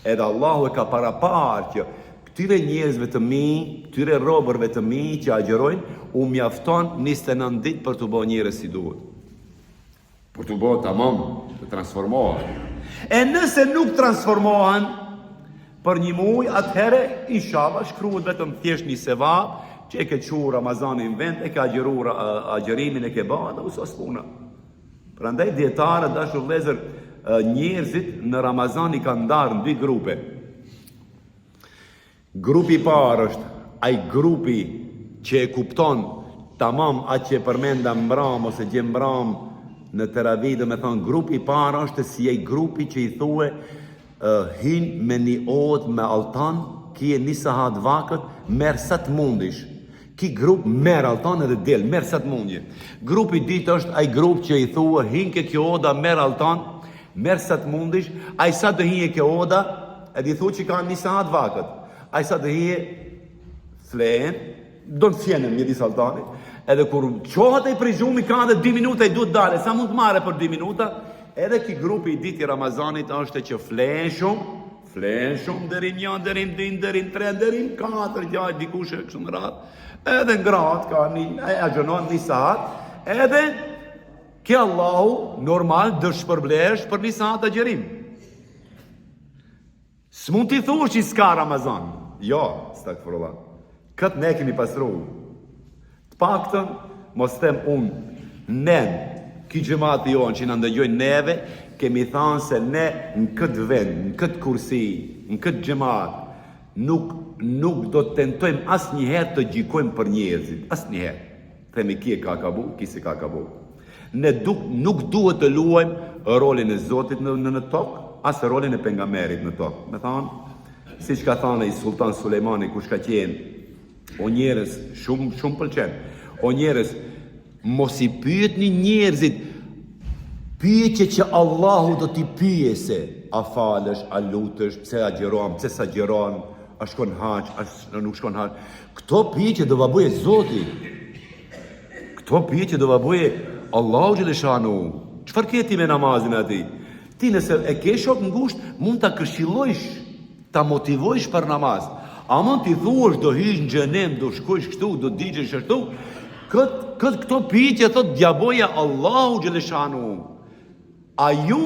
Edhe Allahu e ka paraparë që këtyre njerëzve të mi, këtyre robërve të mi që agjerojnë, u mjafton 29 ditë për të bërë njerëz si duhet. Për të bërë tamam, të transformohen. E nëse nuk transformohen për një muj, atëhere, inshallah, shkruhet vetëm thjesht një sevap, që e ke qurë Ramazanin vend, e ke agjerimin e ke bërë, dhe usas puna. Prandaj dietarët dashur vëllezër, njerëzit në Ramazan i kanë ndarë në dy grupe. Grupi i parë është ai grupi që e kupton tamam atë që përmenda mbram ose gjembram në teravih, dhe me thonë grupi i parë është si ai grupi që i thue hin me një odë me altan, ki e një sahat vakët, merë sa të mundish. Ki grup merë altan edhe del, merë sa të mundje. Grupi ditë është ai grup që i thue hin ke kjo oda, merë altan, merë sa të mundish, ai sa të hije kjo oda, edhe i thu që ka një sahat vakët. Ai sa të hije flejen, do në fjenën një disë altanit, edhe kur qohat e prizhumi ka dhe 2 minuta i duhet dale, sa mund të mare për 2 minuta, edhe ki grupi i diti Ramazanit është që flejen shumë, dërin 1, dërin 2, dërin 3, dërin 4, gjaj, dikush e kështë në ratë, edhe në gratë, ka një agjonon një sahat, edhe ke Allahu normal dëshpërblesh për një sahat agjerim. S'mund t'i thush që s'ka Ramazan. Jo, stakfirullah. Këtë ne kemi pasru. Të paktën, mos them unë, ne, ki gjemati jonë që në ndëgjojnë neve, kemi thanë se ne në këtë vend, në këtë kursi, në këtë gjemat, nuk do të tentojmë asë njëherë të gjikojmë për njerëzit. Asë njëherë. Themi ki e ka kabu, ki se ka kabu. Ne nuk duhet të luajmë rolin e Zotit në tokë, asë rolin e pejgamberit në tokë. Me thanë, si që ka thane i Sultan Sulejmani, kush ka qenë, o njerëz, shumë pëlqen, o njerëz, mos i pyet një njerëzit, pyetje që Allahu do t'i pyje se, a falësh, a lutësh, pse agjeron, pse s'agjeron, a shkon haq, a nuk shkon haq. Këto pyetje do vabuje Zoti. Këto pyetje do vabuje Allahu Gjeleshanu. Çfarë ke ti me namazin ati? Ti nëse e ke shok ngusht, mund ta këshillojsh, ta motivojsh për namaz. A mund t'i thuash do hysh në xhenem, do shkojsh këtu, do digjesh ashtu? Këto pyetje thot djaboja Allahu Gjeleshanu. A ju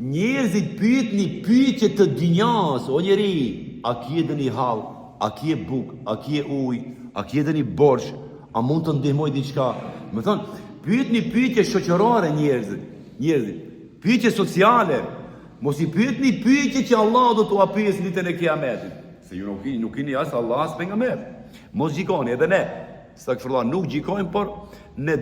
njerëzit pyet një pyetje të dinjas, o njeri, a kje dhe një hall, a kje buk, a kje uj, a kje dhe një borsh, a mund të ndihmoj diçka? Me thonë, pyet një pyetje shoqërore njerëzit. Pyetje sociale, mos i pyet një pyetje që Allah do t'u pyes ditën e Kiametit. Se ju nuk keni as Allah as pejgamber. Mos gjikoni edhe ne. Stakfirullah, nuk gjikojmë, por ne